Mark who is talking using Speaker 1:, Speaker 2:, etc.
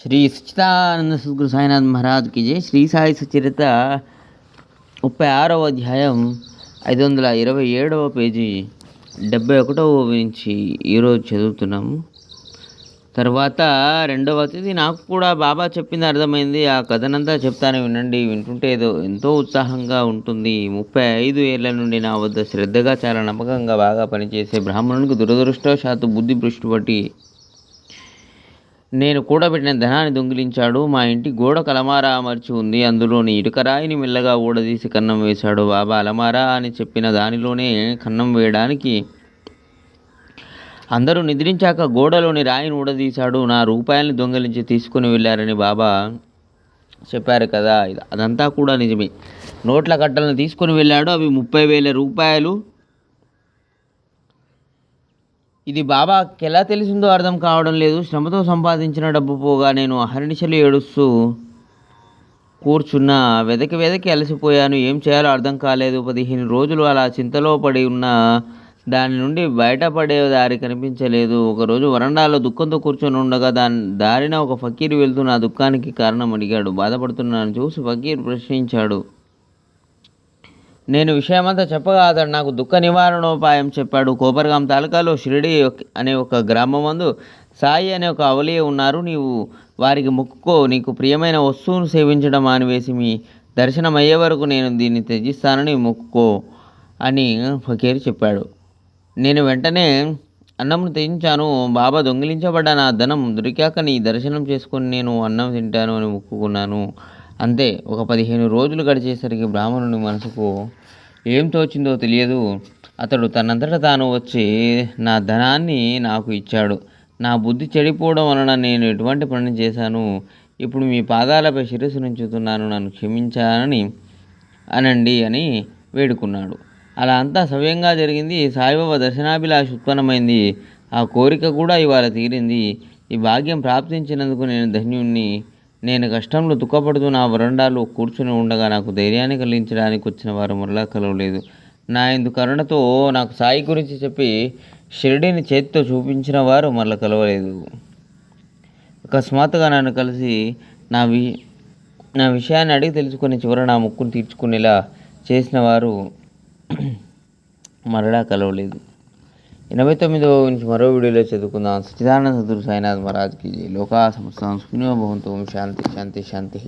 Speaker 1: శ్రీ సచ్చిదానంద సద్గురు సాయినాథ్ మహారాజ్కి జై. శ్రీ సాయి సచరిత 36వ అధ్యాయం 527వ పేజీ 71వ నుంచి ఈరోజు చదువుతున్నాము. తర్వాత రెండవ అతిథి నాకు కూడా బాబా చెప్పింది అర్థమైంది. ఆ కథనంతా చెప్తాను, వినండి. వింటుంటే ఎంతో ఉత్సాహంగా ఉంటుంది. 35 ఏళ్ల నుండి నా వద్ద శ్రద్ధగా చాలా నమ్మకంగా బాగా పనిచేసే బ్రాహ్మణునికి దురదృష్టవశాత్తు బుద్ధి భ్రష్టు పట్టి నేను కూడబెట్టిన ధనాన్ని దొంగిలించాడు. మా ఇంటి గోడకు అలమారా అమర్చి ఉంది. అందులోని ఇటుకరాయిని మెల్లగా ఊడదీసి కన్నం వేశాడు. బాబా అలమారా అని చెప్పిన దానిలోనే కన్నం వేయడానికి అందరూ నిద్రించాక గోడలోని రాయిని ఊడదీశాడు. నా రూపాయల్ని దొంగిలించి తీసుకుని వెళ్ళారని బాబా చెప్పారు కదా, అదంతా కూడా నిజమే. నోట్ల కట్టలను తీసుకుని వెళ్ళాడు. అవి 30,000 రూపాయలు. ఇది బాబాకి ఎలా తెలిసిందో అర్థం కావడం లేదు. శ్రమతో సంపాదించిన డబ్బు పోగా నేను అహర్నిశలు ఏడుస్తూ కూర్చున్నా. వెదకి అలసిపోయాను. ఏం చేయాలో అర్థం కాలేదు. 15 రోజులు అలా చింతలో పడి ఉన్న దాని నుండి బయటపడే దారి కనిపించలేదు. ఒకరోజు వరండాలో దుఃఖంతో కూర్చొని ఉండగా దారిన ఒక ఫకీరు వెళ్తూ నా దుఃఖానికి కారణం అడిగాడు. బాధపడుతున్నాను చూసి ఫకీర్ ప్రశ్నించాడు. నేను విషయమంతా చెప్పగా అతడు నాకు దుఃఖ నివారణోపాయం చెప్పాడు. కోపర్గాం తాలూకాలో షిరిడి అనే ఒక గ్రామం మందు సాయి అనే ఒక అవలియ ఉన్నారు. నీవు వారికి మొక్కుకో. నీకు ప్రియమైన వస్తువును సేవించడం మానివేసి మీ దర్శనం అయ్యే వరకు నేను దీన్ని త్యజిస్తానని మొక్కుకో అని ఫకీర్ చెప్పాడు. నేను వెంటనే అన్నంను త్యజించాను. బాబా దొంగిలించబడ్డ నా ధనం దొరికాక నీ దర్శనం చేసుకొని నేను అన్నం తింటాను అని మొక్కుకున్నాను. అంతే. ఒక 15 రోజులు గడిచేసరికి బ్రాహ్మణుని మనసుకు ఏం తోచిందో తెలియదు. అతడు తనంతట తాను వచ్చి నా ధనాన్ని నాకు ఇచ్చాడు. నా బుద్ధి చెడిపోవడం వలన నేను ఎటువంటి పని చేశాను. ఇప్పుడు మీ పాదాలపై శిరస్సు నుంచుతున్నాను. నన్ను క్షమించానని అనండి అని వేడుకున్నాడు. అలా అంతా సవ్యంగా జరిగింది. సాయిబాబా దర్శనాభిలాష ఉత్పన్నమైంది. ఆ కోరిక కూడా ఇవాళ తీరింది. ఈ భాగ్యం ప్రాప్తించినందుకు నేను ధన్యుణ్ణి. నేను కష్టంలో దుఃఖపడుతూ నా వరండాలో కూర్చుని ఉండగా నాకు ధైర్యాన్ని కలిగించడానికి వచ్చిన వారు మరలా కలవలేదు. నా ఇందు కరుణతో నాకు సాయి గురించి చెప్పి షిరిడిని చేతితో చూపించిన వారు మరలా కలవలేదు. అకస్మాత్తుగా నన్ను కలిసి నా విషయాన్ని అడిగి తెలుసుకొని చివర నా ముక్కును తీర్చుకునేలా చేసిన వారు మరలా కలవలేదు. 89వ నుంచి మరో వీడియోలో చదువుకుందాం. సచ్చిదానంద సద్గురు సాయినాథ్ మహారాజ్కి జై. లోకా సమస్తం సుఖినో భవంతు. శాంతి శాంతి శాంతి.